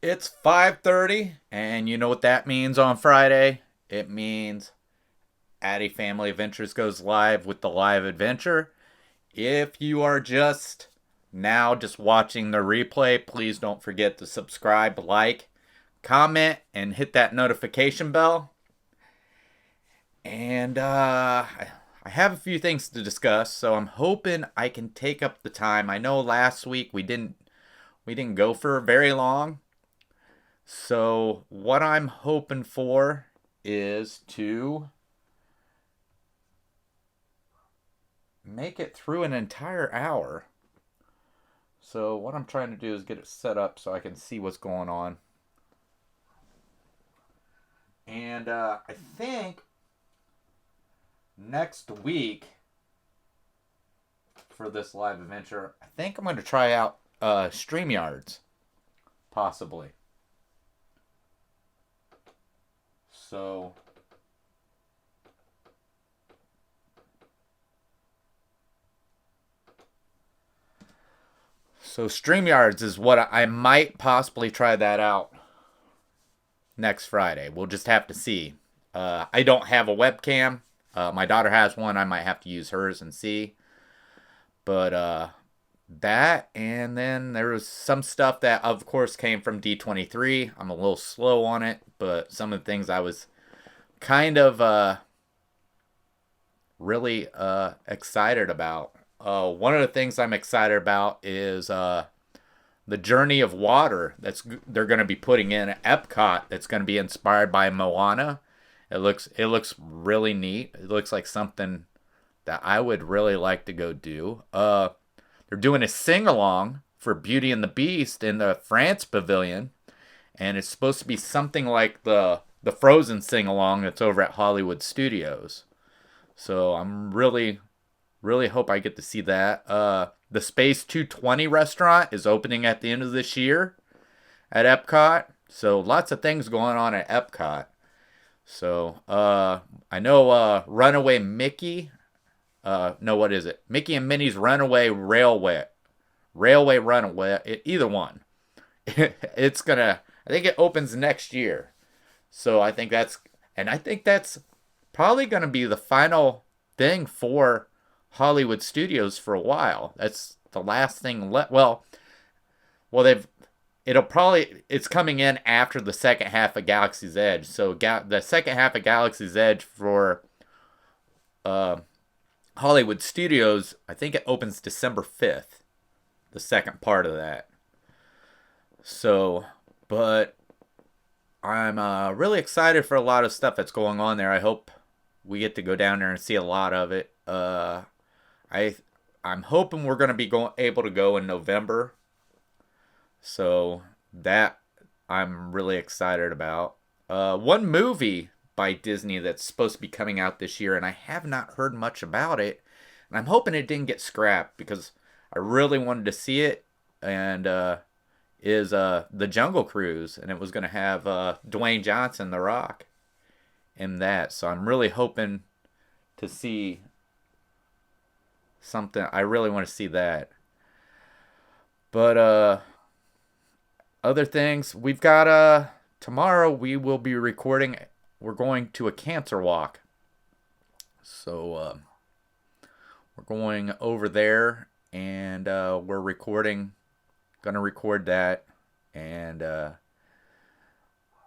It's 5:30, and you know what that means on Friday? It means Addy Family Adventures goes live with the live adventure. If you are just watching the replay, please don't forget to subscribe, like, comment, and hit that notification bell. And I have a few things to discuss, so I'm hoping I can take up the time. I know last week we didn't go for very long. So, what I'm hoping for is to make it through an entire hour. So, what I'm trying to do is get it set up so I can see what's going on. And I think next week for this live adventure, I think I'm going to try out StreamYards, possibly. So, StreamYards is what I might possibly try that out next Friday. We'll just have to see. I don't have a webcam. My daughter has one. I might have to use hers and see. But that, and then there was some stuff that, of course, came from D23. I'm a little slow on it, but some of the things I was kind of really excited about. One of the things I'm excited about is the Journey of Water they're going to be putting in at Epcot. That's going to be inspired by Moana. It looks really neat. It looks like something that I would really like to go do. They're doing a sing along for Beauty and the Beast in the France Pavilion, and it's supposed to be something like the Frozen sing along that's over at Hollywood Studios. So I'm really hope I get to see that. The Space 220 restaurant is opening at the end of this year at Epcot. So lots of things going on at Epcot. So I know Runaway Mickey. No, what is it? Mickey and Minnie's Runaway Railway Runaway. Either one. It's gonna. I think it opens next year. So I think that's probably gonna be the final thing for Hollywood Studios for a while. That's the last thing left. Well, it's coming in after the second half of Galaxy's Edge. So the second half of Galaxy's Edge for uh, Hollywood Studios, I think it opens December 5th. The second part of that. So, but I'm really excited for a lot of stuff that's going on there. I hope we get to go down there and see a lot of it. I I'm hoping we're gonna be able to go in November. So that I'm really excited about. One movie by Disney that's supposed to be coming out this year, and I have not heard much about it. And I'm hoping it didn't get scrapped because I really wanted to see it. And is the Jungle Cruise, and it was going to have Dwayne Johnson, The Rock, in that. So I'm really hoping to see something. I really want to see that. But other things, we've got tomorrow we will be recording. We're going to a cancer walk, so we're going over there, and we're recording. Gonna record that, and I'm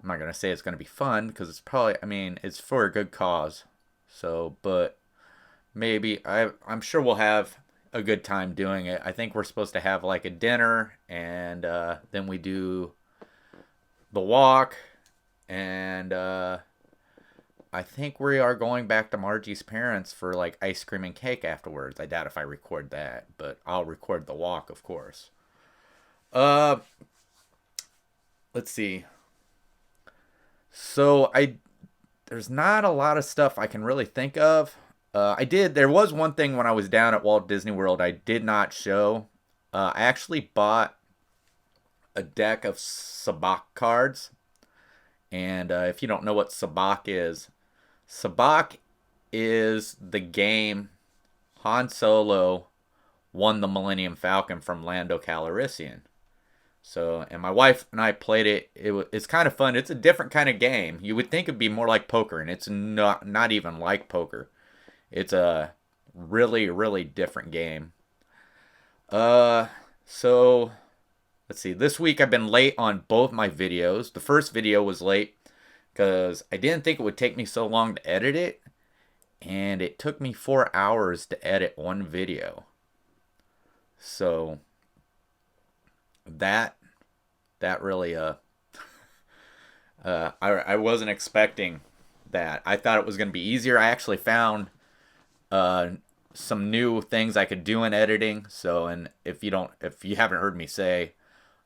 not gonna say it's gonna be fun because it's probably. I mean, it's for a good cause. So, but maybe I'm sure we'll have a good time doing it. I think we're supposed to have like a dinner, and then we do the walk, and I think we are going back to Margie's parents for like ice cream and cake afterwards. I doubt if I record that, but I'll record the walk, of course. Uh, let's see. So I there's not a lot of stuff I can really think of. There was one thing when I was down at Walt Disney World I did not show. I actually bought a deck of Sabacc cards. And if you don't know what Sabacc is the game Han Solo won the Millennium Falcon from Lando Calrissian. So, and my wife and I played it. It's kind of fun. It's a different kind of game. You would think it'd be more like poker, and it's not even like poker. It's a really really different game. Uh, so let's see. This week I've been late on both my videos. The first video was late because I didn't think it would take me so long to edit it, and it took me 4 hours to edit one video. So that that really I wasn't expecting that. I thought it was going to be easier. I actually found uh some new things I could do in editing. So, and if you haven't heard me say,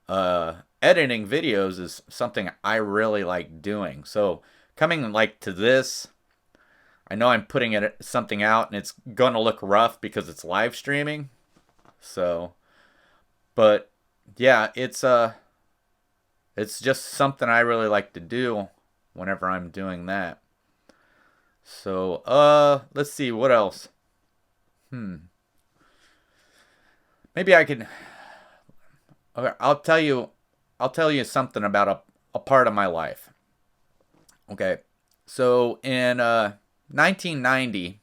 editing videos is something I really like doing. So coming like to this, I know I'm putting something out and it's gonna look rough because it's live streaming. So, but yeah, it's just something I really like to do whenever I'm doing that. So, let's see what else. Hmm. Maybe I could. Okay, I'll tell you something about a part of my life. Okay, so in 1990,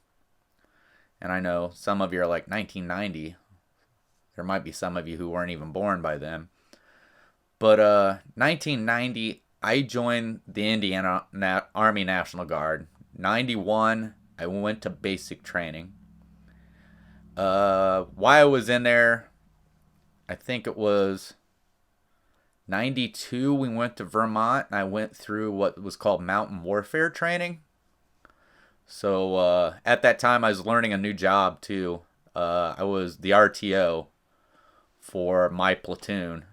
and I know some of you are like 1990. There might be some of you who weren't even born by then. But 1990, I joined the Indiana Army National Guard. 91, I went to basic training. While I was in there, I think it was 92, we went to Vermont and I went through what was called mountain warfare training. So at that time, I was learning a new job too. I was the RTO for my platoon,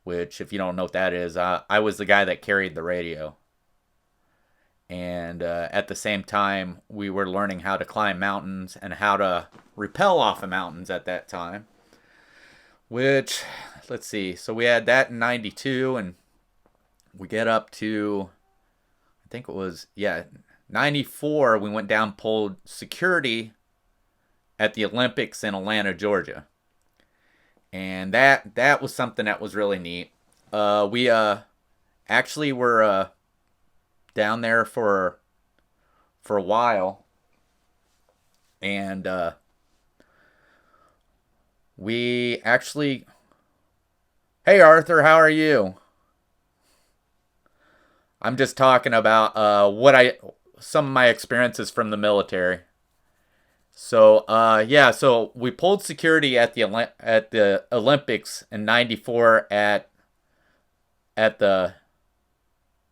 which, if you don't know what that is, I was the guy that carried the radio. And at the same time, we were learning how to climb mountains and how to rappel off of mountains at that time. Which, let's see, so we had that in 92, and we get up to, I think it was, yeah, 94, we went down, pulled security at the Olympics in Atlanta, Georgia. And that was something that was really neat. We actually were down there for a while, and we actually. Hey Arthur, how are you? I'm just talking about some of my experiences from the military. So yeah, so we pulled security at the Olympics in '94 at the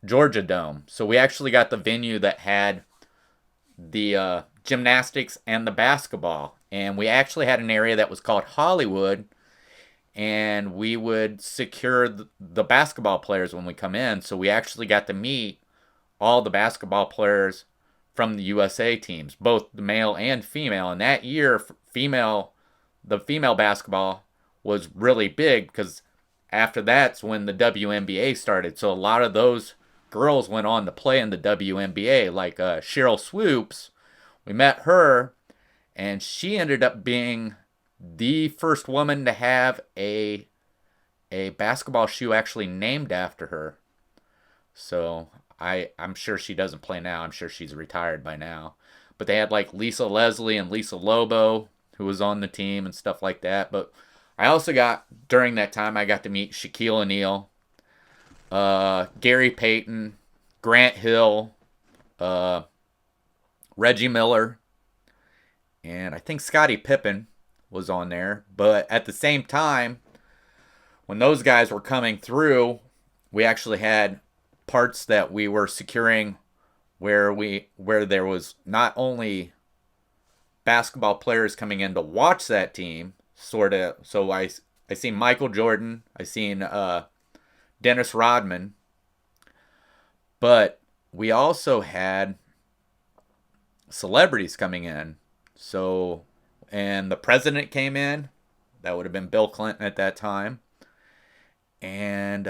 Georgia Dome. So we actually got the venue that had the gymnastics and the basketball, and we actually had an area that was called Hollywood, and we would secure the basketball players when we come in. So we actually got to meet all the basketball players from the USA teams, both the male and female. And that year, the female basketball was really big because after that's when the WNBA started. So a lot of those girls went on to play in the WNBA, like Cheryl Swoops. We met her, and she ended up being the first woman to have a basketball shoe actually named after her. So I'm sure she doesn't play now. I'm sure she's retired by now. But they had like Lisa Leslie and Lisa Lobo, who was on the team and stuff like that. But I also during that time, I got to meet Shaquille O'Neal, Gary Payton, Grant Hill, Reggie Miller, and I think Scottie Pippen was on there. But at the same time, when those guys were coming through, we actually had parts that we were securing where there was not only basketball players coming in to watch that team, sort of. So I seen Michael Jordan, I seen Dennis Rodman, but we also had celebrities coming in. So, and the president came in. That would have been Bill Clinton at that time. And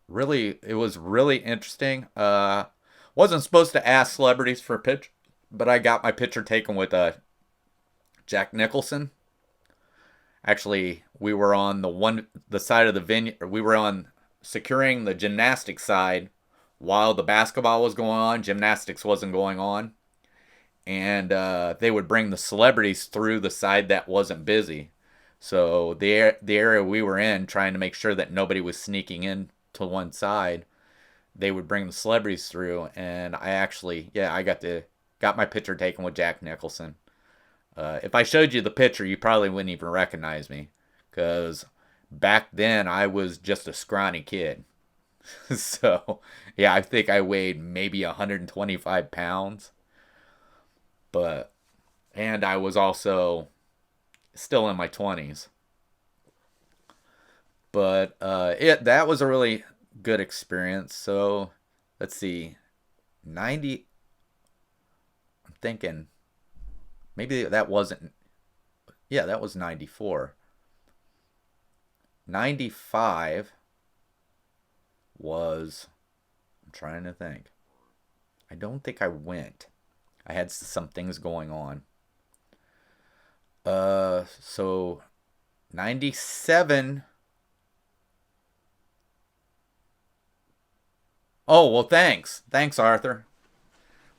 really, it was really interesting. Wasn't supposed to ask celebrities for a pitch, but I got my picture taken with Jack Nicholson. Actually, we were on the side of the venue. We were on securing the gymnastics side while the basketball was going on. Gymnastics wasn't going on, and they would bring the celebrities through the side that wasn't busy. So the area we were in, trying to make sure that nobody was sneaking in to one side, they would bring the celebrities through, and I actually, yeah, I got my picture taken with Jack Nicholson. If I showed you the picture, you probably wouldn't even recognize me, because back then I was just a scrawny kid. So yeah, I think I weighed maybe 125 pounds, but and I was also still in my 20s. But it that was a really good experience. So let's see, 90. I'm thinking maybe that wasn't. Yeah, that was 94. 95 was. I'm trying to think. I don't think I went. I had some things going on. So 97. Oh, well, thanks. Thanks, Arthur.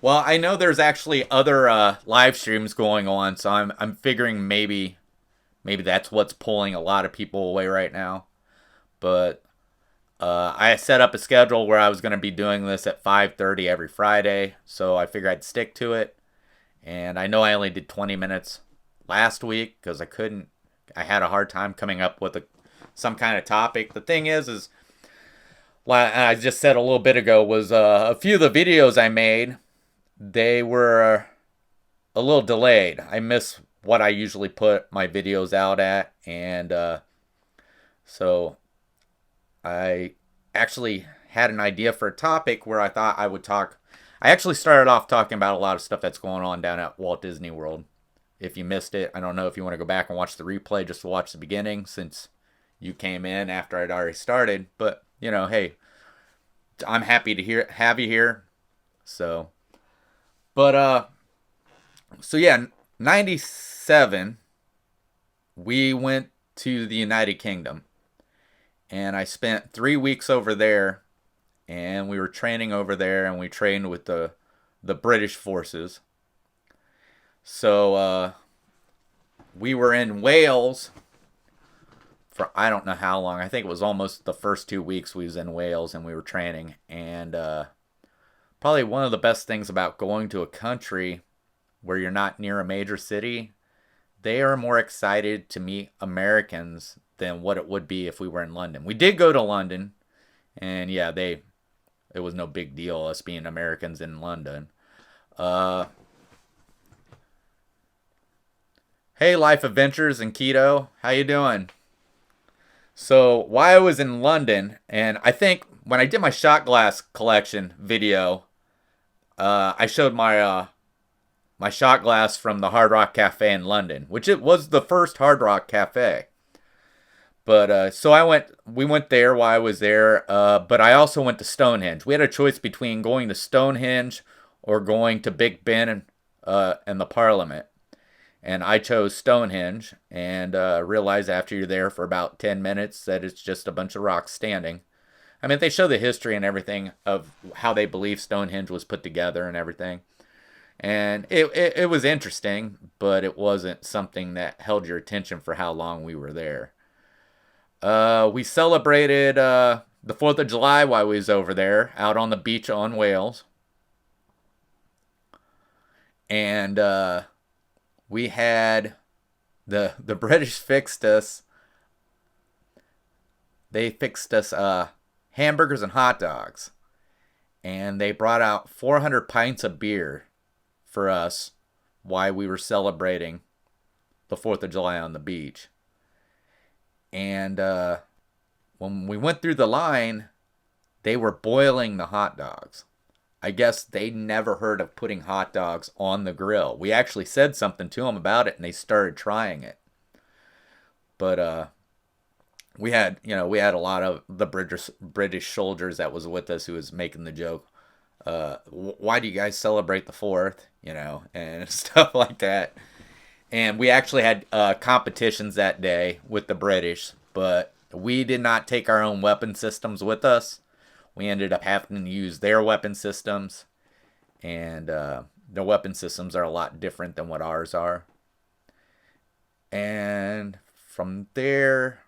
Well, I know there's actually other live streams going on, so I'm figuring maybe that's what's pulling a lot of people away right now. But I set up a schedule where I was going to be doing this at 5:30 every Friday, so I figured I'd stick to it. And I know I only did 20 minutes last week because I couldn't. I had a hard time coming up with some kind of topic. The thing is like I just said a little bit ago, was a few of the videos I made, they were a little delayed. I miss what I usually put my videos out at, and so I actually had an idea for a topic where I thought I would talk. I actually started off talking about a lot of stuff that's going on down at Walt Disney World. If you missed it, I don't know if you want to go back and watch the replay just to watch the beginning, since you came in after I'd already started. But hey, I'm happy to have you here. So, but so yeah, 97. We went to the United Kingdom, and I spent 3 weeks over there, and we were training over there, and we trained with the British forces. So we were in Wales for I don't know how long. I think it was almost the first 2 weeks we was in Wales and we were training. And probably one of the best things about going to a country where you're not near a major city, they are more excited to meet Americans than what it would be if we were in London. We did go to London, and yeah, it was no big deal us being Americans in London. Uh, hey, Life Adventures and Keto, how you doing? So while I was in London, and I think when I did my shot glass collection video, I showed my shot glass from the Hard Rock Cafe in London, which it was the first Hard Rock Cafe. But so we went there while I was there. But I also went to Stonehenge. We had a choice between going to Stonehenge or going to Big Ben and the Parliament. And I chose Stonehenge, and realized after you're there for about 10 minutes that it's just a bunch of rocks standing. I mean, they show the history and everything of how they believe Stonehenge was put together and everything. And it was interesting, but it wasn't something that held your attention for how long we were there. We celebrated the 4th of July while we was over there, out on the beach on Wales. And we had the British fixed us. They fixed us hamburgers and hot dogs. And they brought out 400 pints of beer for us while we were celebrating the 4th of July on the beach. And when we went through the line, they were boiling the hot dogs. I guess they never heard of putting hot dogs on the grill. We actually said something to them about it, and they started trying it. But we had a lot of the British soldiers that was with us who was making the joke. Why do you guys celebrate the 4th? And stuff like that. And we actually had competitions that day with the British, but we did not take our own weapon systems with us. We ended up having to use their weapon systems, and their weapon systems are a lot different than what ours are. And from there,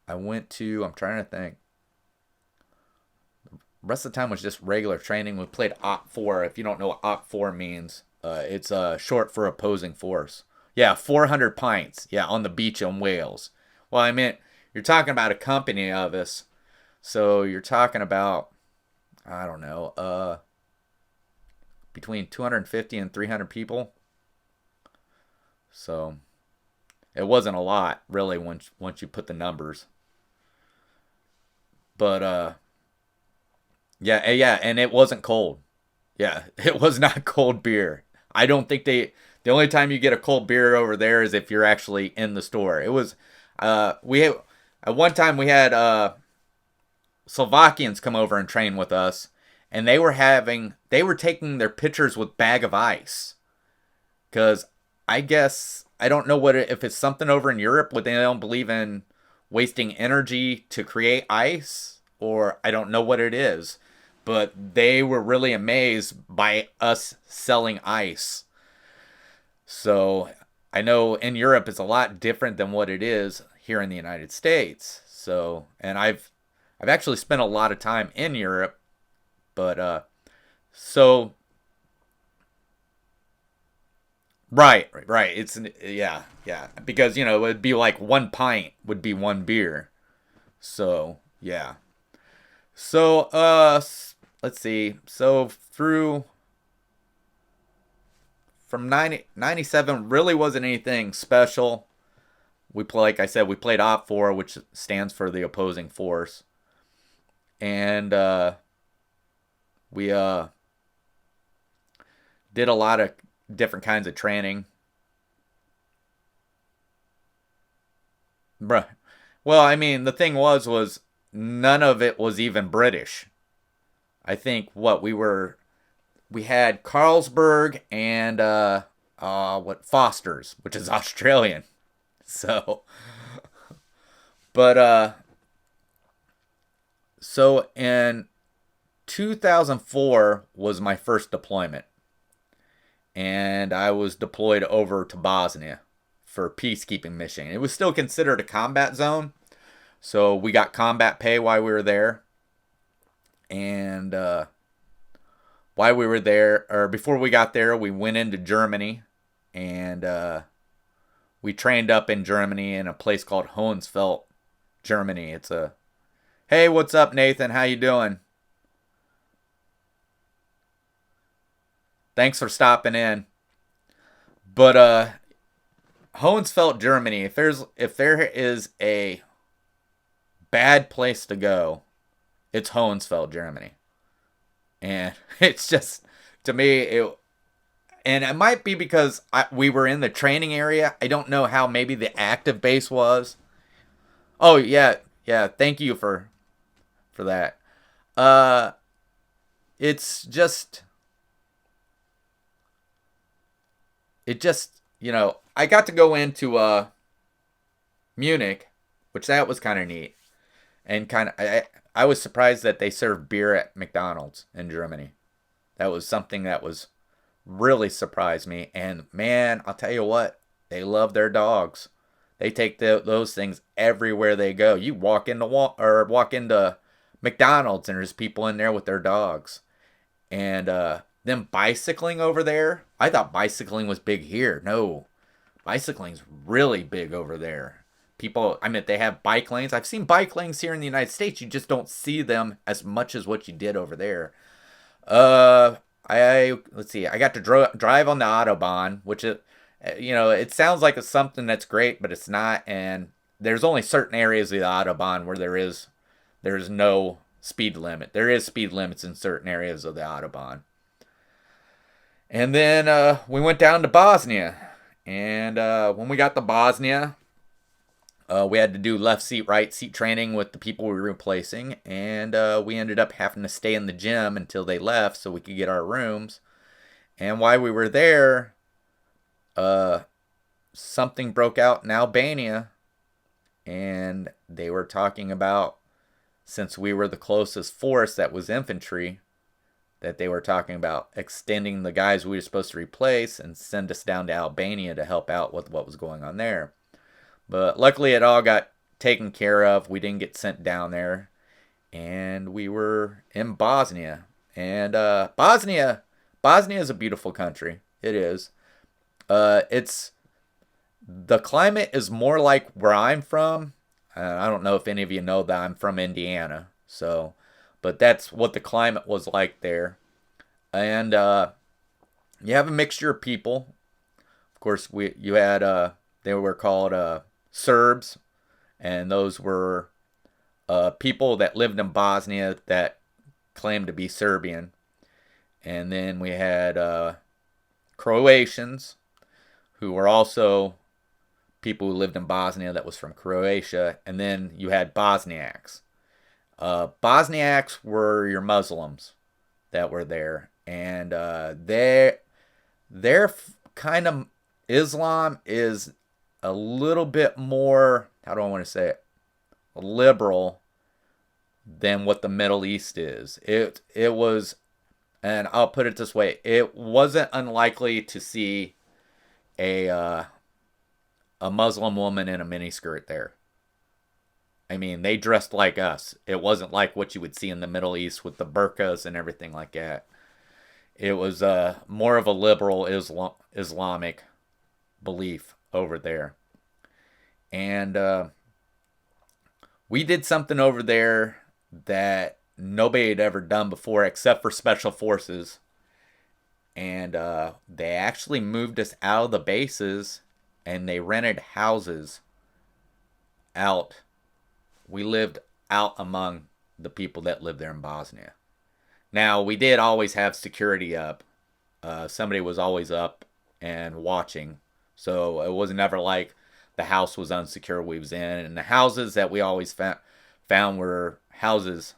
I'm trying to think. The rest of the time was just regular training. We played Op 4. If you don't know what Op 4 means, it's short for opposing force. Yeah, 400 pints. Yeah, on the beach in Wales. Well, I mean, you're talking about a company of us. So you're talking about, I don't know, between 250 and 300 people. So it wasn't a lot, really, once you put the numbers. But yeah, and it wasn't cold. Yeah, it was not cold beer. I don't think they. The only time you get a cold beer over there is if you're actually in the store. It was. We at one time we had Slovakians come over and train with us, and they were taking their pitchers with bag of ice, because I guess I don't know if it's something over in Europe where they don't believe in wasting energy to create ice, or I don't know what it is, but they were really amazed by us selling ice. So I know in Europe it's a lot different than what it is here in the United States. So, and I've actually spent a lot of time in Europe, but so right. It's yeah, because it would be like one pint would be one beer. So yeah. So let's see. So through from 97 really wasn't anything special. Like I said, we played Op 4, which stands for the opposing force, and we did a lot of different kinds of training. Bruh. Well, I mean, the thing was none of it was even British. I think we had Carlsberg and what Foster's, which is Australian. So, but so in 2004 was my first deployment, and I was deployed over to Bosnia for a peacekeeping mission. It was still considered a combat zone, so we got combat pay while we were there, and while we were there, or before we got there, we went into Germany, and we trained up in Germany in a place called Hohensfeld, Germany. It's a Hey, what's up, Nathan? How you doing? Thanks for stopping in. But Hohensfeld, Germany. If there is a bad place to go, it's Hohensfeld, Germany. And it's just, to me, and it might be because we were in the training area. I don't know how maybe the active base was. Oh yeah, yeah. Thank you for that. Uh, it's just I got to go into Munich, which that was kind of neat, and kind of I was surprised that they served beer at McDonald's in Germany. That was something that was really surprised me. And man, I'll tell you what, they love their dogs. They take those things everywhere they go. You walk into McDonald's and there's people in there with their dogs. And them bicycling over there, I thought bicycling was big here. No, bicycling's really big over there. People, I mean, they have bike lanes. I've seen bike lanes here in the United States. You just don't see them as much as what you did over there. Uh, let's see. I got to drive on the autobahn, which it sounds like it's something that's great, but it's not. And there's only certain areas of the autobahn where there is no speed limit. There is speed limits in certain areas of the autobahn. And then we went down to Bosnia, and when we got to Bosnia, we had to do left seat, right seat training with the people we were replacing, and we ended up having to stay in the gym until they left so we could get our rooms. And while we were there, uh, something broke out in Albania, and they were talking about, since we were the closest force that was infantry, that they were talking about extending the guys we were supposed to replace and send us down to Albania to help out with what was going on there. But luckily, it all got taken care of. We didn't get sent down there, and we were in Bosnia. And Bosnia is a beautiful country. It is. It's the climate is more like where I'm from. I don't know if any of you know that I'm from Indiana, so, but that's what the climate was like there. And you have a mixture of people. Of course, you had they were called Serbs, and those were people that lived in Bosnia that claimed to be Serbian. And then we had Croatians, who were also people who lived in Bosnia that was from Croatia. And then you had Bosniaks. Bosniaks were your Muslims that were there. And their kind of Islam is a little bit more, how do I want to say it, liberal than what the Middle East is. It was, and I'll put it this way, it wasn't unlikely to see a Muslim woman in a miniskirt there. I mean, they dressed like us. It wasn't like what you would see in the Middle East with the burqas and everything like that. It was more of a liberal Islamic belief over there. And we did something over there that nobody had ever done before except for special forces. And they actually moved us out of the bases and they rented houses out. We lived out among the people that lived there in Bosnia. Now, we did always have security up. Somebody was always up and watching. So it was never like the house was unsecure we was in. And the houses that we always found were houses,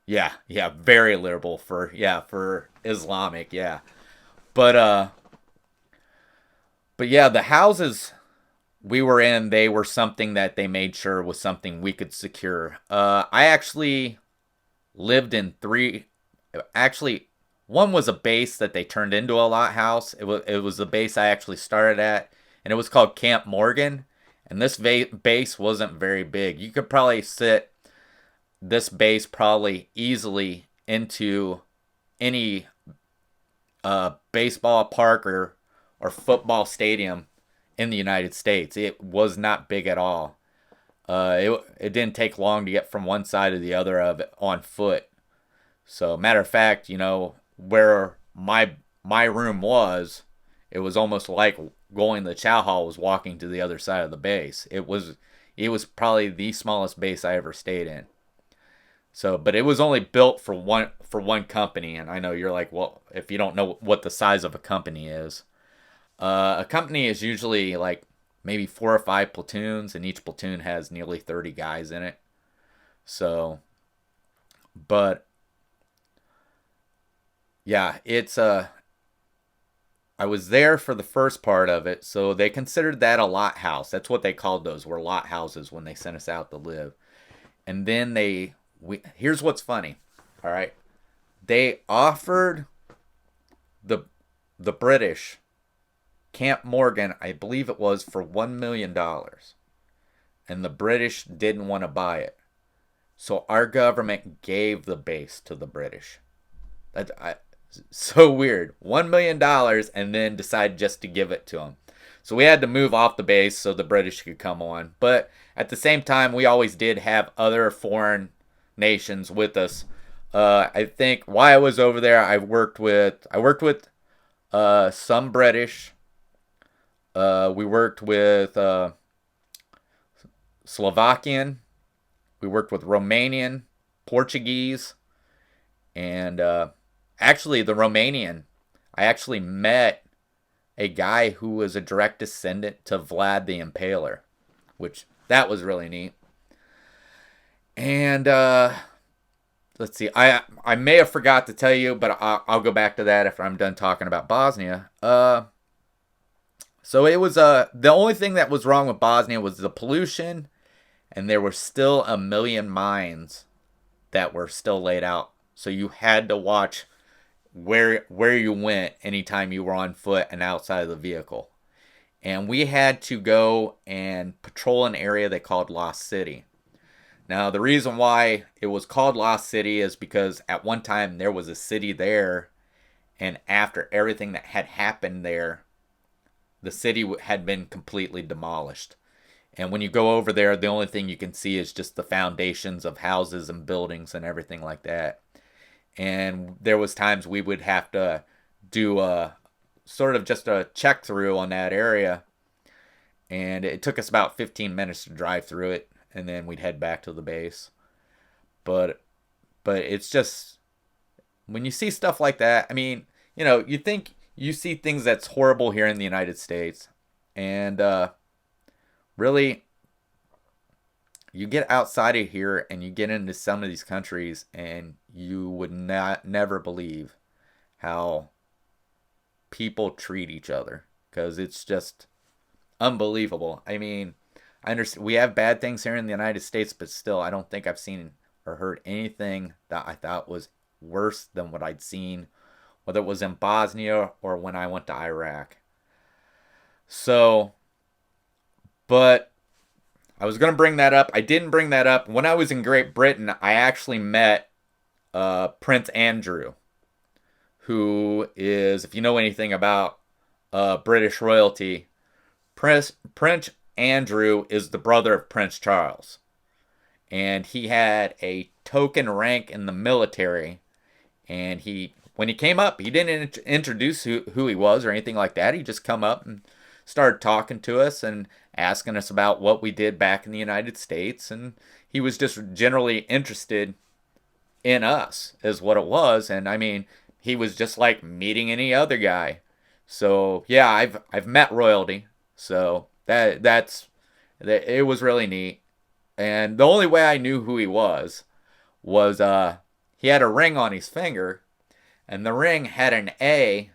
yeah, very liberal for Islamic, yeah. But yeah, the houses we were in, they were something that they made sure was something we could secure. I actually lived in three. Actually, one was a base that they turned into a lot house. It was the base I actually started at, and it was called Camp Morgan. And this base wasn't very big. You could probably sit this base probably easily into any baseball park or football stadium in the United States. It was not big at all. It didn't take long to get from one side to the other of it on foot. So, matter of fact, where my room was, it was almost like going to the chow hall was walking to the other side of the base. It was probably the smallest base I ever stayed in. So, but it was only built for one company, and I know you're like, well, if you don't know what the size of a company is, a company is usually like maybe 4 or 5 platoons, and each platoon has nearly 30 guys in it. So, but yeah, it's I was there for the first part of it, so they considered that a lot house. That's what they called those, were lot houses when they sent us out to live. And then here's what's funny. All right. They offered the British Camp Morgan, I believe it was, for $1 million. And the British didn't want to buy it. So our government gave the base to the British. So weird. $1 million and then decided just to give it to them. So we had to move off the base so the British could come on. But at the same time, we always did have other foreign nations with us. I think while I was over there, I worked with some British. We worked with Slovakian. We worked with Romanian, Portuguese, and actually the Romanian. I actually met a guy who was a direct descendant to Vlad the Impaler, which that was really neat. And let's see, I may have forgot to tell you, but I'll go back to that after I'm done talking about Bosnia. So it was the only thing that was wrong with Bosnia was the pollution, and there were still a million mines that were still laid out. So you had to watch where you went anytime you were on foot and outside of the vehicle. And we had to go and patrol an area they called Lost City. Now, the reason why it was called Lost City is because at one time there was a city there, and after everything that had happened there, the city had been completely demolished. And when you go over there, the only thing you can see is just the foundations of houses and buildings and everything like that. And there was times we would have to do a sort of just a check through on that area, and it took us about 15 minutes to drive through it, and then we'd head back to the base. But it's just when you see stuff like that, I mean, you think you see things that's horrible here in the United States, and really, you get outside of here and you get into some of these countries, and you would not never believe how people treat each other, because it's just unbelievable. I mean, I understand we have bad things here in the United States, but still, I don't think I've seen or heard anything that I thought was worse than what I'd seen, whether it was in Bosnia or when I went to Iraq. So, but I was going to bring that up. I didn't bring that up. When I was in Great Britain, I actually met Prince Andrew, who is, if you know anything about British royalty, Prince Andrew is the brother of Prince Charles. And he had a token rank in the military. And when he came up, he didn't introduce who he was or anything like that. He just come up and started talking to us and asking us about what we did back in the United States. And he was just generally interested in us, is what it was. And I mean, he was just like meeting any other guy. So yeah, I've met royalty. So it was really neat. And the only way I knew who he was he had a ring on his finger, and the ring had an A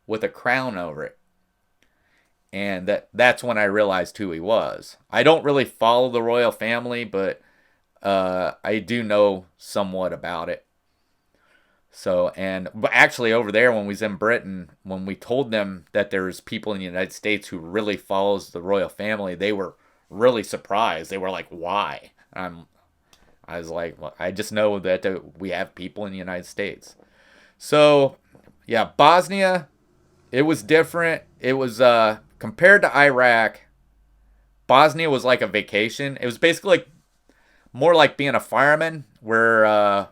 with a crown over it. And that's when I realized who he was. I don't really follow the royal family, but I do know somewhat about it. So, but actually over there when we was in Britain, when we told them that there's people in the United States who really follows the royal family, they were really surprised. They were like, "Why?" I was like, "Well, I just know that we have people in the United States." So, yeah, Bosnia, it was different. It was compared to Iraq, Bosnia was like a vacation. It was basically more like being a fireman, where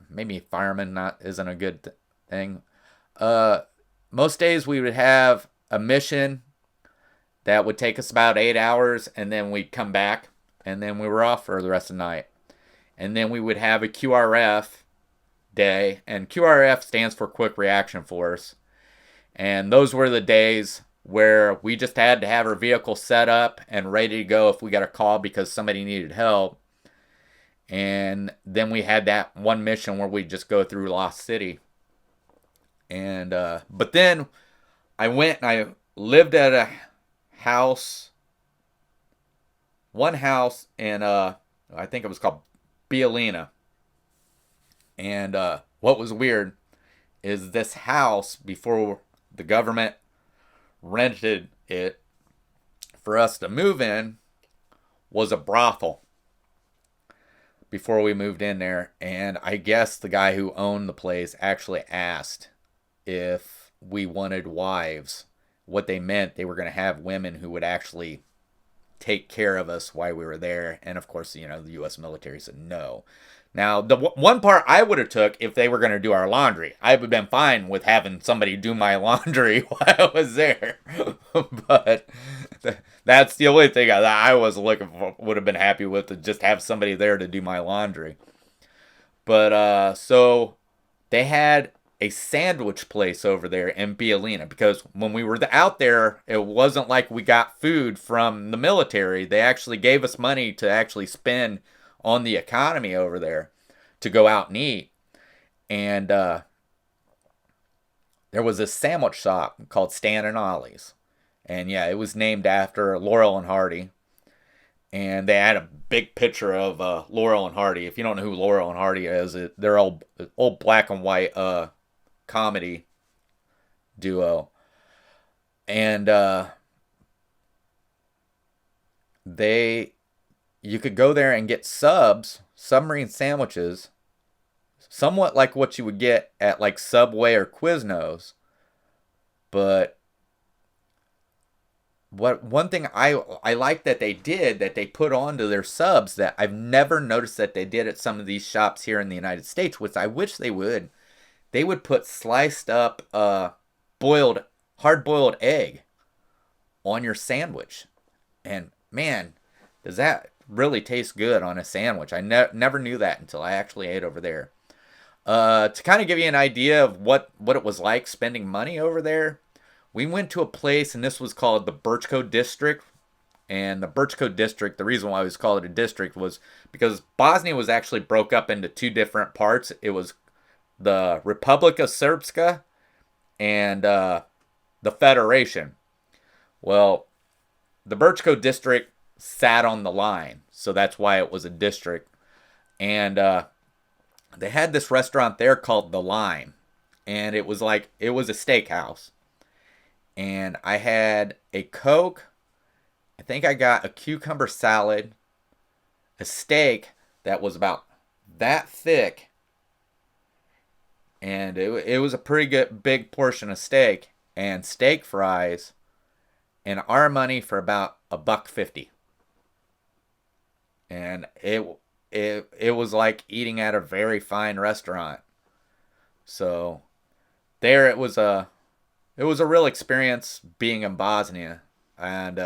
maybe fireman not isn't a good thing. Most days we would have a mission that would take us about 8 hours, and then we'd come back, and then we were off for the rest of the night. And then we would have a QRF day, and QRF stands for Quick Reaction Force. And those were the days where we just had to have our vehicle set up and ready to go if we got a call because somebody needed help. And then we had that one mission where we just go through Lost City. And but then I went and I lived at a house, one house in I think it was called Bielina. And what was weird is this house, before the government rented it for us to move in, was a brothel before we moved in there. And I guess the guy who owned the place actually asked if we wanted wives. What they meant, they were going to have women who would actually take care of us while we were there. And of course, the U.S. military said no. Now, the one part I would have took if they were going to do our laundry. I would have been fine with having somebody do my laundry while I was there. But that's the only thing I was looking for, would have been happy with, to just have somebody there to do my laundry. But so they had a sandwich place over there in Bielina, because when we were out there, it wasn't like we got food from the military. They actually gave us money to actually spend on the economy over there to go out and eat. And there was a sandwich shop called Stan and Ollie's. And yeah, it was named after Laurel and Hardy. And they had a big picture of Laurel and Hardy. If you don't know who Laurel and Hardy is, they're old black and white comedy duo. And they you could go there and get submarine sandwiches, somewhat like what you would get at like Subway or Quiznos. But what one thing I like that they did, that they put onto their subs, that I've never noticed that they did at some of these shops here in the United States, which I wish they would put sliced up boiled hard boiled egg on your sandwich. And man, does that really taste good on a sandwich? I never knew that until I actually ate over there. To kind of give you an idea of what it was like spending money over there, we went to a place, and this was called the Birchco District. And the Birchco District, the reason why it was called a district was because Bosnia was actually broke up into two different parts. It was the Republika Srpska and the Federation. Well, the Birchco District sat on the line, so that's why it was a district. And they had this restaurant there called The Line, and it was a steakhouse. And I had a Coke. I think I got a cucumber salad, a steak that was about that thick, and it was a pretty good big portion of steak, and steak fries, and our money for about $1.50. And it was like eating at a very fine restaurant. So there it was a real experience being in Bosnia, and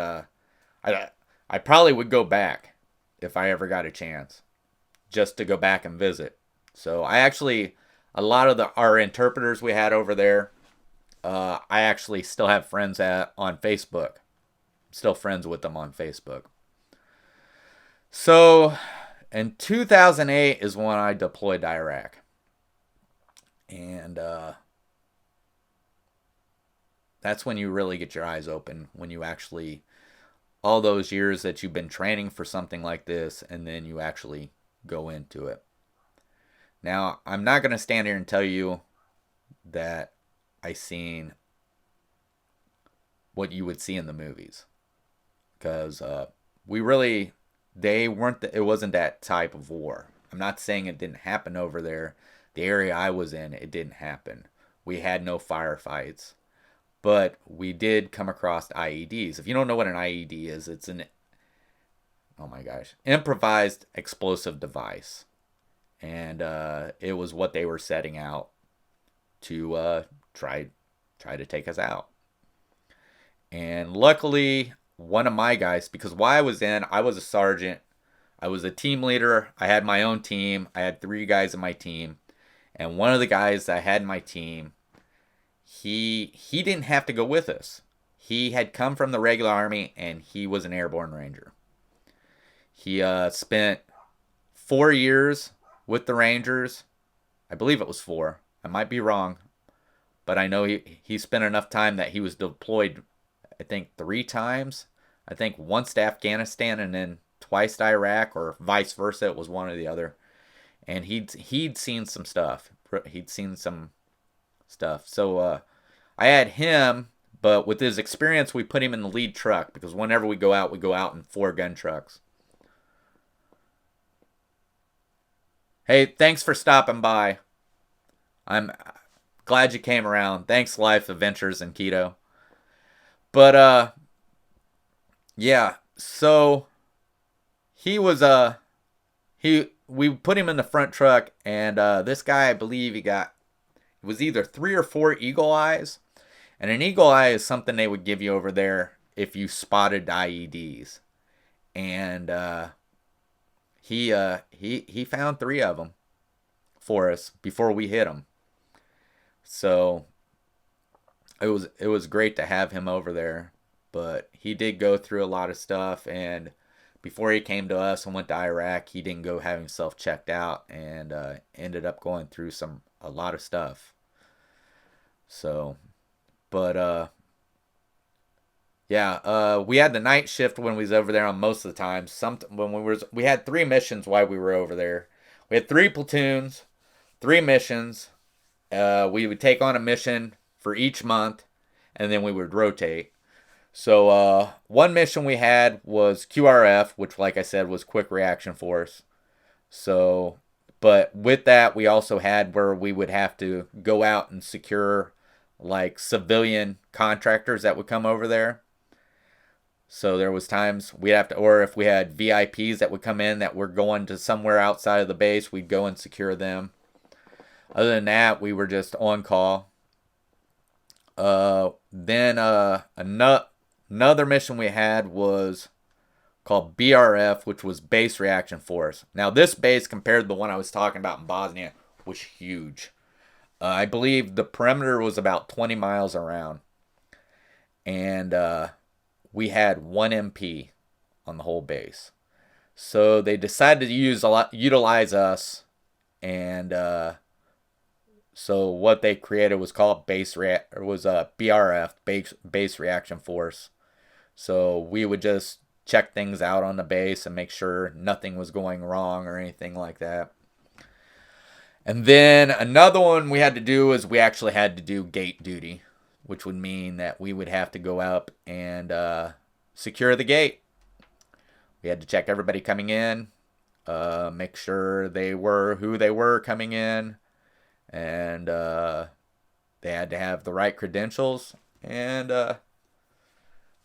I probably would go back if I ever got a chance, just to go back and visit. So I actually, a lot of our interpreters we had over there, I actually still have friends on Facebook. Still friends with them on Facebook. So in 2008 is when I deployed to Iraq. And that's when you really get your eyes open, when you actually, all those years that you've been training for something like this, and then you actually go into it. Now, I'm not going to stand here and tell you that I seen what you would see in the movies, because they weren't, it wasn't that type of war. I'm not saying it didn't happen over there. The area I was in, it didn't happen. We had no firefights. But we did come across IEDs. If you don't know what an IED is, it's oh my gosh, improvised explosive device. And it was what they were setting out to try to take us out. And luckily, one of my guys, because while I was a sergeant, I was a team leader, I had my own team, I had 3 guys in my team, and one of the guys that I had in my team, he didn't have to go with us. He had come from the regular army, and he was an airborne ranger. He spent 4 years with the Rangers. I believe it was 4. I might be wrong, but I know he spent enough time that he was deployed, I think 3 times. I think once to Afghanistan and then twice to Iraq, or vice versa. It was one or the other. And he'd seen some stuff. He'd seen some stuff. So I had him, but with his experience, we put him in the lead truck, because whenever we go out in 4 gun trucks. Hey, thanks for stopping by. I'm glad you came around. Thanks, Life Adventures and Keto. But yeah, so he was we put him in the front truck, and this guy, I believe it was either 3 or 4 eagle eyes. And an eagle eye is something they would give you over there if you spotted IEDs. And he found 3 of them for us before we hit them. So it was great to have him over there. But he did go through a lot of stuff, and before he came to us and went to Iraq, he didn't go have himself checked out, and ended up going through a lot of stuff. So, but Yeah, we had the night shift when we was over there on most of the time. Some when we had 3 missions while we were over there. We had 3 platoons, 3 missions. We would take on a mission for each month, and then we would rotate. So one mission we had was QRF, which, like I said, was Quick Reaction Force. So, but with that, we also had where we would have to go out and secure like civilian contractors that would come over there. So there was times we'd have to, or if we had VIPs that would come in that were going to somewhere outside of the base, we'd go and secure them. Other than that, we were just on call. Then another mission we had was called BRF, which was Base Reaction Force. Now this base, compared to the one I was talking about in Bosnia, was huge. I believe the perimeter was about 20 miles around, and we had 1 MP on the whole base. So they decided to utilize us, and so what they created was called BRF, base reaction force. So we would just check things out on the base and make sure nothing was going wrong or anything like that. And then another one we had to do is we actually had to do gate duty, which would mean that we would have to go up and secure the gate. We had to check everybody coming in, make sure they were who they were coming in, and they had to have the right credentials. And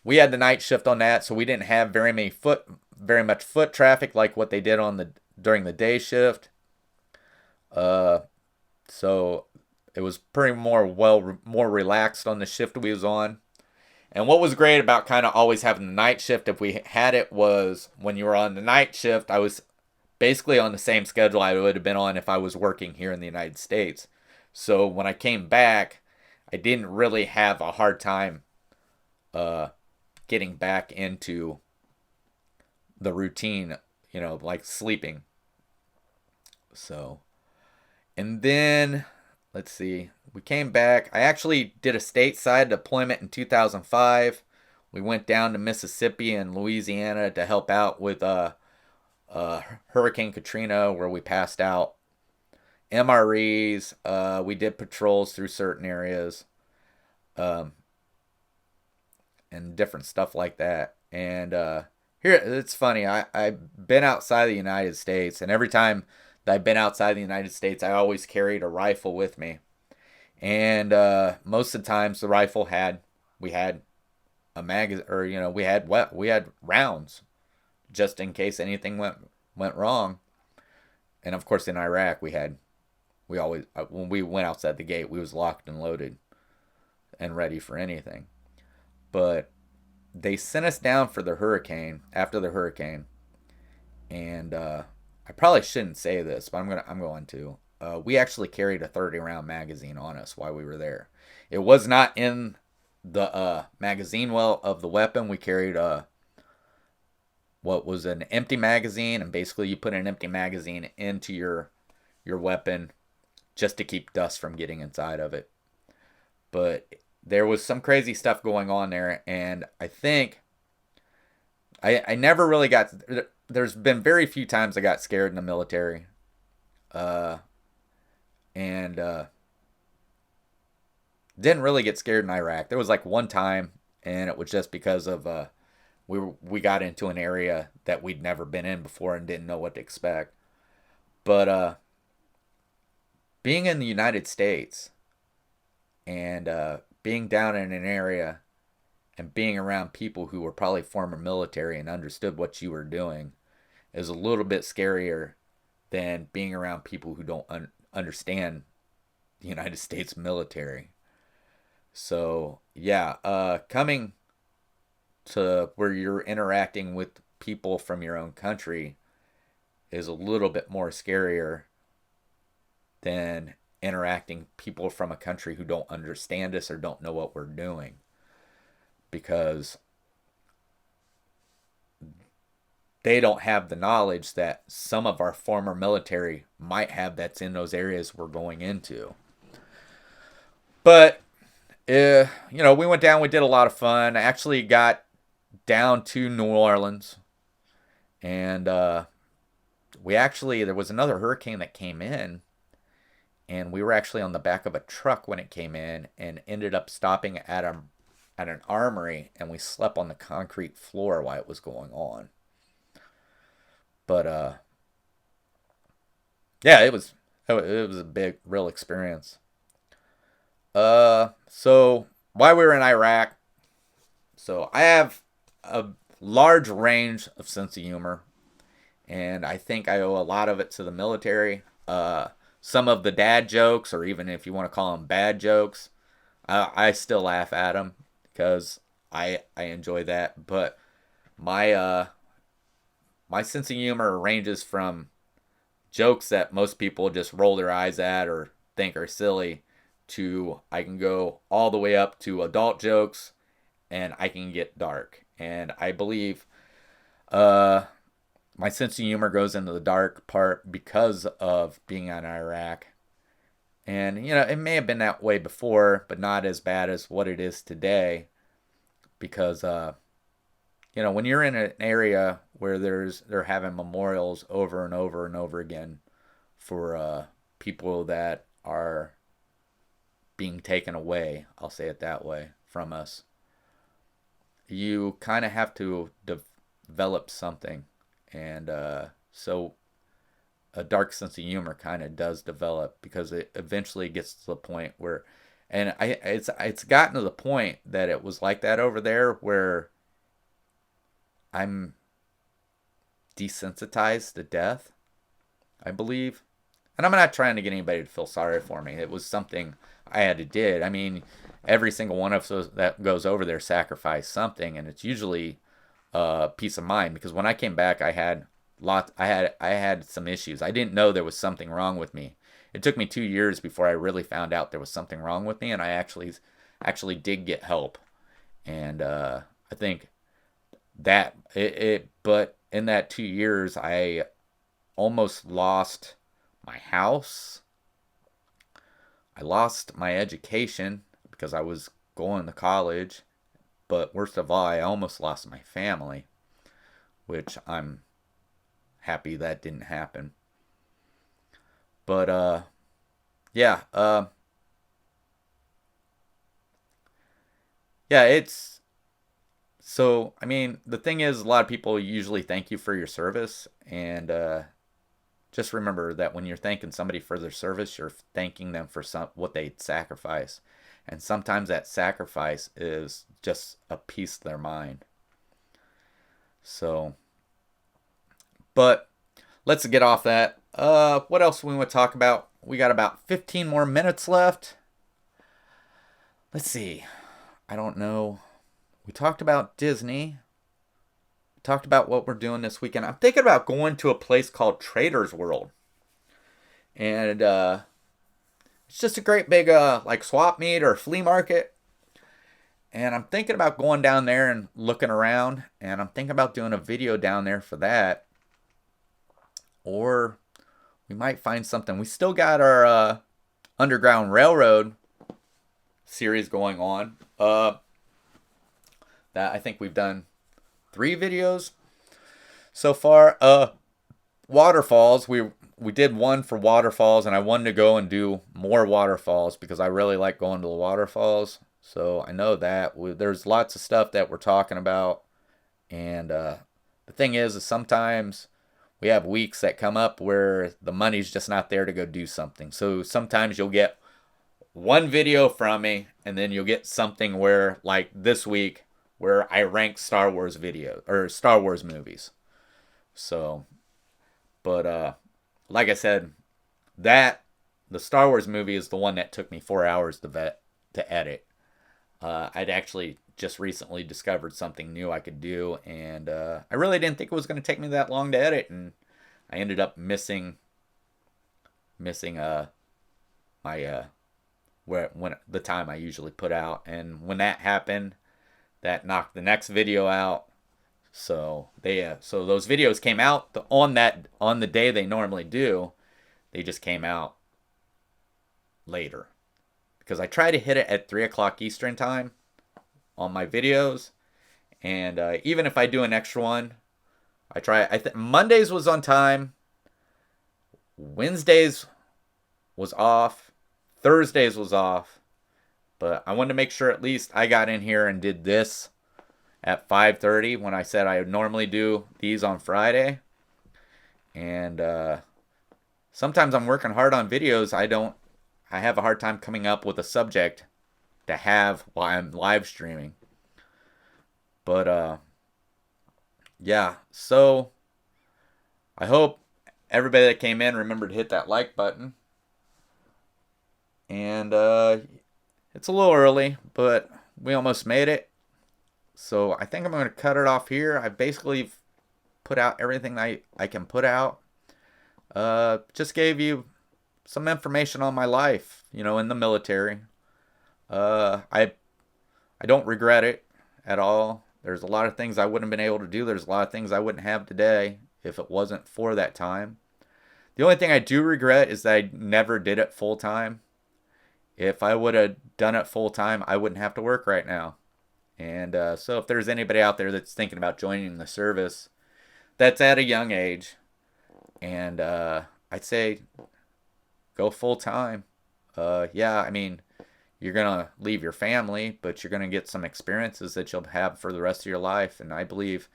we had the night shift on that, so we didn't have very much foot traffic like what they did during the day shift. So it was pretty more relaxed on the shift we was on. And what was great about kind of always having the night shift, if we had it, was when you were on the night shift, I was basically on the same schedule I would have been on if I was working here in the United States. So when I came back, I didn't really have a hard time getting back into the routine, like sleeping. So, and then let's see, we came back. I actually did a stateside deployment in 2005. We went down to Mississippi and Louisiana to help out with Hurricane Katrina, where we passed out MREs. We did patrols through certain areas, and different stuff like that. And here, it's funny. I've been outside the United States, and every time that I've been outside the United States, I always carried a rifle with me. And most of the times, the rifle we had a magazine, or we had rounds just in case anything went wrong. And of course, in Iraq, we always, when we went outside the gate, we was locked and loaded and ready for anything. But they sent us down for the hurricane, after the hurricane, and I probably shouldn't say this, but I'm going to. We actually carried a 30-round magazine on us while we were there. It was not in the magazine well of the weapon. We carried what was an empty magazine, and basically you put an empty magazine into your weapon just to keep dust from getting inside of it. But there was some crazy stuff going on there, and I think I never really got. There's been very few times I got scared in the military, and didn't really get scared in Iraq. There was like one time, and it was just because of we got into an area that we'd never been in before and didn't know what to expect. But being in the United States and being down in an area and being around people who were probably former military and understood what you were doing is a little bit scarier than being around people who don't understand the United States military. So, yeah, coming to where you're interacting with people from your own country is a little bit more scarier than interacting people from a country who don't understand us or don't know what we're doing, because they don't have the knowledge that some of our former military might have that's in those areas we're going into. But We went down. We did a lot of fun. I actually got down to New Orleans, and there was another hurricane that came in, and we were actually on the back of a truck when it came in, and ended up stopping at an armory, and we slept on the concrete floor while it was going on. But yeah, it was a big, real experience. So while we were in Iraq, so I have a large range of sense of humor, and I think I owe a lot of it to the military. Some of the dad jokes, or even if you want to call them bad jokes, I still laugh at them because I enjoy that. But my my sense of humor ranges from jokes that most people just roll their eyes at or think are silly to I can go all the way up to adult jokes, and I can get dark. And I believe uh, my sense of humor goes into the dark part because of being in Iraq. And, it may have been that way before, but not as bad as what it is today. Because, when you're in an area where they're having memorials over and over and over again for people that are being taken away, I'll say it that way, from us, you kind of have to develop something. And so a dark sense of humor kind of does develop because it eventually gets to the point where, and it's gotten to the point that it was like that over there where I'm desensitized to death, I believe. And I'm not trying to get anybody to feel sorry for me. It was something I had to do. I mean, every single one of us that goes over there sacrifice something, and it's usually peace of mind. Because when I came back, I had some issues. I didn't know there was something wrong with me. It took me 2 years before I really found out there was something wrong with me, and I actually did get help. And I think that but in that 2 years, I almost lost my house. I lost my education because I was going to college. But worst of all, I almost lost my family, which I'm happy that didn't happen. But yeah, yeah, it's so. I mean, the thing is, a lot of people usually thank you for your service, and just remember that when you're thanking somebody for their service, you're thanking them for what they sacrifice. And sometimes that sacrifice is just a piece of their mind. So, but let's get off that. What else we want to talk about? We got about 15 more minutes left. Let's see. I don't know. We talked about Disney. We talked about what we're doing this weekend. I'm thinking about going to a place called Trader's World. And it's just a great big like swap meet or flea market. And I'm thinking about going down there and looking around. And I'm thinking about doing a video down there for that. Or we might find something. We still got our Underground Railroad series going on. That I think we've done 3 videos so far. Waterfalls. We did one for waterfalls, and I wanted to go and do more waterfalls because I really like going to the waterfalls. So I know that there's lots of stuff that we're talking about, and the thing is sometimes we have weeks that come up where the money's just not there to go do something. So sometimes you'll get one video from me, and then you'll get something where, like this week, where I rank Star Wars video or Star Wars movies. So, but like I said, the Star Wars movie is the one that took me 4 hours to edit. I'd actually just recently discovered something new I could do, and I really didn't think it was going to take me that long to edit, and I ended up missing my when the time I usually put out, and when that happened, that knocked the next video out. So so those videos came out on the day they normally do. They just came out later because I try to hit it at 3 o'clock Eastern time on my videos. And even if I do an extra one, I try. Mondays was on time. Wednesdays was off. Thursdays was off. But I wanted to make sure at least I got in here and did this at 5:30 when I said I would normally do these on Friday. And sometimes I'm working hard on videos. I have a hard time coming up with a subject to have while I'm live streaming. But yeah, so I hope everybody that came in remembered to hit that like button. And it's a little early, but we almost made it. So I think I'm going to cut it off here. I basically put out everything I can put out. Just gave you some information on my life, in the military. I don't regret it at all. There's a lot of things I wouldn't have been able to do. There's a lot of things I wouldn't have today if it wasn't for that time. The only thing I do regret is that I never did it full time. If I would have done it full time, I wouldn't have to work right now. And so if there's anybody out there that's thinking about joining the service, that's at a young age, and I'd say go full time. Yeah, I mean, you're going to leave your family, but you're going to get some experiences that you'll have for the rest of your life. And I believe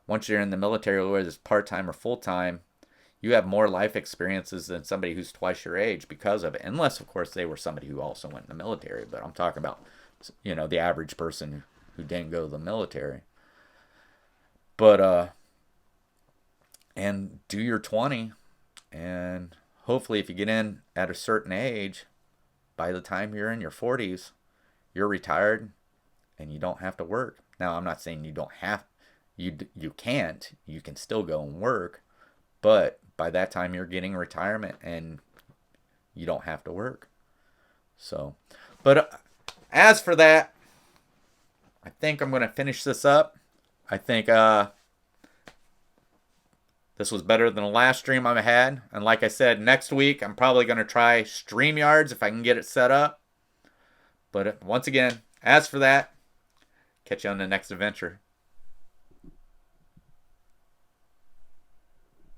once you're in the military, whether it's part-time or full-time, you have more life experiences than somebody who's twice your age because of it. Unless, of course, they were somebody who also went in the military. But I'm talking about, the average person who didn't go to the military. But, and do your 20. And hopefully if you get in at a certain age, by the time you're in your 40s, you're retired and you don't have to work. Now, I'm not saying you don't have, you can't. You can still go and work. But by that time, you're getting retirement and you don't have to work. So, but as for that, I think I'm going to finish this up. I think this was better than the last stream I had. And like I said, next week, I'm probably going to try StreamYards if I can get it set up. But once again, as for that, catch you on the next adventure.